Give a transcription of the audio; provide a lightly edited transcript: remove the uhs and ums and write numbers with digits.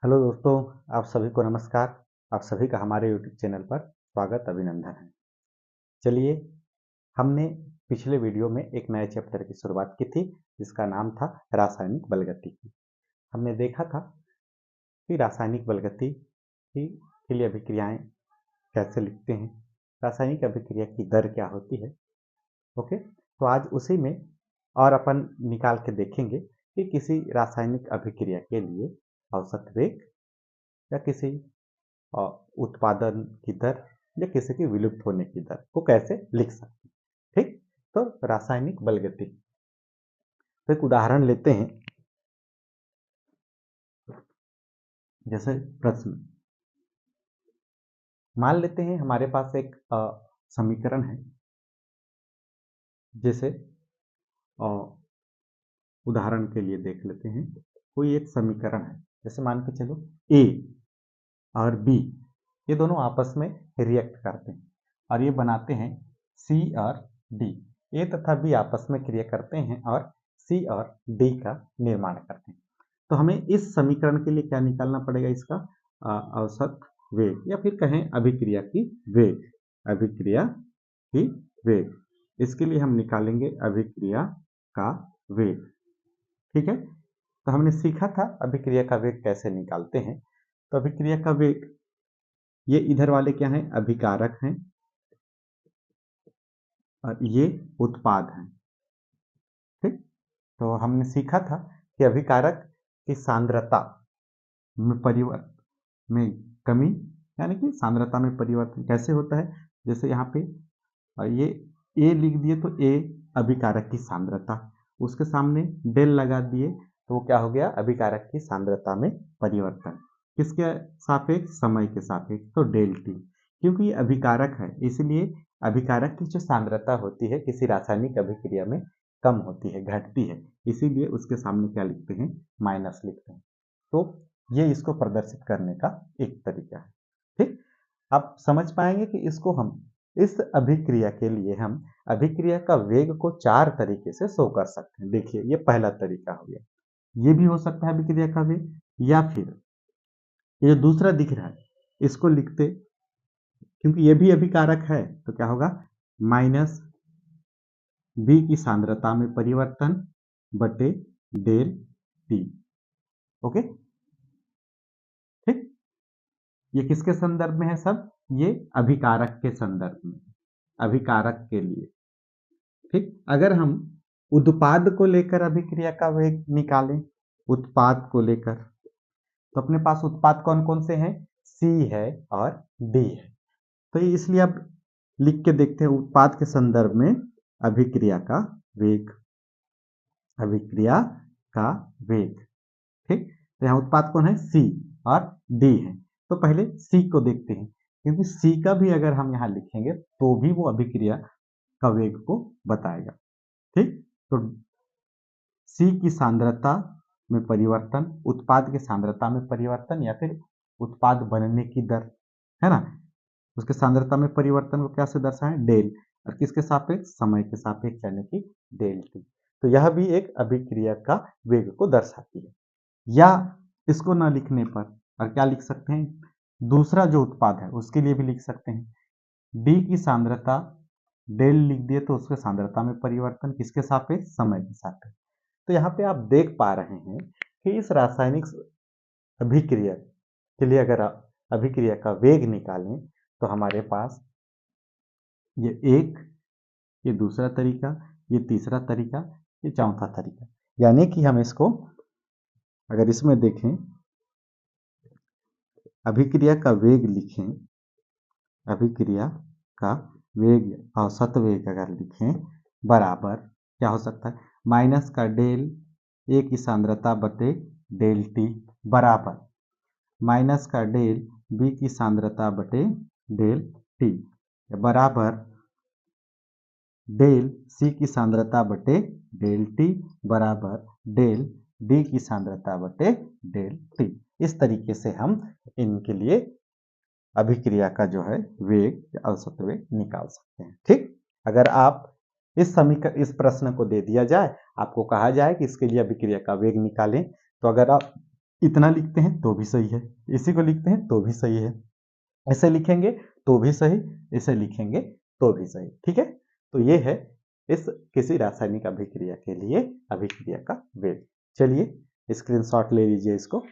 Hello दोस्तों, आप सभी को नमस्कार। आप सभी का हमारे यूट्यूब चैनल पर स्वागत अभिनंदन है। चलिए, हमने पिछले वीडियो में एक नए चैप्टर की शुरुआत की थी जिसका नाम था रासायनिक बलगतिकी। हमने देखा था कि रासायनिक बलगति के लिए अभिक्रियाएं कैसे लिखते हैं, रासायनिक अभिक्रिया की दर क्या होती है। ओके, तो आज उसी में और अपन निकाल के देखेंगे कि किसी रासायनिक अभिक्रिया के लिए औसत वेग या किसी उत्पादन की दर या किसी की विलुप्त होने की दर को कैसे लिख सकते हैं। ठीक, तो रासायनिक बलगति, तो एक उदाहरण लेते हैं। जैसे प्रश्न मान लेते हैं हमारे पास एक समीकरण है, जैसे उदाहरण के लिए देख लेते हैं। कोई एक समीकरण है, जैसे मान के चलो ए और बी ये दोनों आपस में रिएक्ट करते हैं और ये बनाते हैं सी और डी। ए तथा बी आपस में क्रिया करते हैं और सी और डी का निर्माण करते हैं। तो हमें इस समीकरण के लिए क्या निकालना पड़ेगा, इसका औसत वेग या फिर कहें अभिक्रिया की वेग। अभिक्रिया की वेग, इसके लिए हम निकालेंगे अभिक्रिया का वेग। ठीक है, तो हमने सीखा था अभिक्रिया का वेग कैसे निकालते हैं। तो अभिक्रिया का वेग, ये इधर वाले क्या हैं, अभिकारक हैं और ये उत्पाद हैं। ठीक, तो हमने सीखा था कि अभिकारक की सांद्रता में परिवर्तन में कमी, यानी कि सांद्रता में परिवर्तन कैसे होता है। जैसे यहाँ पे ये ए लिख दिए तो ए अभिकारक की सांद्रता, उसके सामने डेल लगा दिए तो वो क्या हो गया, अभिकारक की सांद्रता में परिवर्तन। किसके सापेक्ष, समय के सापेक्ष, तो डेल टी। क्योंकि ये अभिकारक है इसलिए अभिकारक की जो सांद्रता होती है किसी रासायनिक अभिक्रिया में कम होती है, घटती है, इसीलिए उसके सामने क्या लिखते हैं, माइनस लिखते हैं। तो ये इसको प्रदर्शित करने का एक तरीका है। ठीक, आप समझ पाएंगे कि इसको हम इस अभिक्रिया के लिए हम अभिक्रिया का वेग को 4 तरीके से शो कर सकते हैं। देखिए, ये पहला तरीका हो गया, ये भी हो सकता है अभिक्रिया का वेग, या फिर ये दूसरा दिख रहा है इसको लिखते, क्योंकि ये भी अभिकारक है तो क्या होगा, माइनस बी की सांद्रता में परिवर्तन बटे डेल टी। ओके, ठीक, ये किसके संदर्भ में है सब, ये अभिकारक के संदर्भ में, अभिकारक के लिए। ठीक, अगर हम उत्पाद को लेकर अभिक्रिया का वेग निकालें, उत्पाद को लेकर, तो अपने पास उत्पाद कौन कौन से हैं, सी है और डी है। तो इसलिए अब लिख के देखते हैं उत्पाद के संदर्भ में अभिक्रिया का वेग, अभिक्रिया का वेग। ठीक, तो यहाँ उत्पाद कौन है, सी और डी है। तो पहले सी को देखते हैं, क्योंकि सी का भी अगर हम यहाँ लिखेंगे तो भी वो अभिक्रिया का वेग को बताएगा। ठीक, तो सी की सांद्रता में परिवर्तन, उत्पाद की सांद्रता में परिवर्तन या फिर उत्पाद बनने की दर है ना, उसके सांद्रता में परिवर्तन को क्या से दर्शाएं, डेल, और किसके सापेक्ष, समय के सापेक्ष, यानी कि डेल टी। तो यह भी एक अभिक्रिया का वेग को दर्शाती है। या इसको न लिखने पर और क्या लिख सकते हैं, दूसरा जो उत्पाद है उसके लिए भी लिख सकते हैं, डी की सांद्रता, डेल लिख दिए तो उसके सांद्रता में परिवर्तन किसके सापेक्ष, समय के सापेक्ष। तो यहाँ पे आप देख पा रहे हैं कि इस रासायनिक अभिक्रिया के लिए अगर आप अभिक्रिया का वेग निकालें तो हमारे पास ये एक, ये दूसरा तरीका, ये तीसरा तरीका, ये चौथा तरीका, यानी कि हम इसको अगर इसमें देखें, अभिक्रिया का वेग लिखें, अभिक्रिया का वेग, औसत वेग अगर लिखें, बराबर क्या हो सकता है, माइनस का डेल ए की सांद्रता बटे डेल टी, बराबर माइनस का डेल बी की सांद्रता बटे डेल टी, बराबर डेल सी की सांद्रता बटे डेल टी, बराबर डेल डी की सांद्रता बटे डेल टी। इस तरीके से हम इनके लिए अभिक्रिया का जो है वेग या औसत वेग निकाल सकते हैं। ठीक, अगर आप इस प्रश्न को दे दिया जाए, आपको कहा जाए कि इसके लिए अभिक्रिया का वेग निकालें, तो अगर आप इतना लिखते हैं तो भी सही है, इसी को लिखते हैं तो भी सही है, ऐसे लिखेंगे तो भी सही, इसे लिखेंगे तो भी सही। ठीक है, तो ये है इस किसी रासायनिक अभिक्रिया के लिए अभिक्रिया का वेग। चलिए स्क्रीनशॉट ले लीजिए इसको।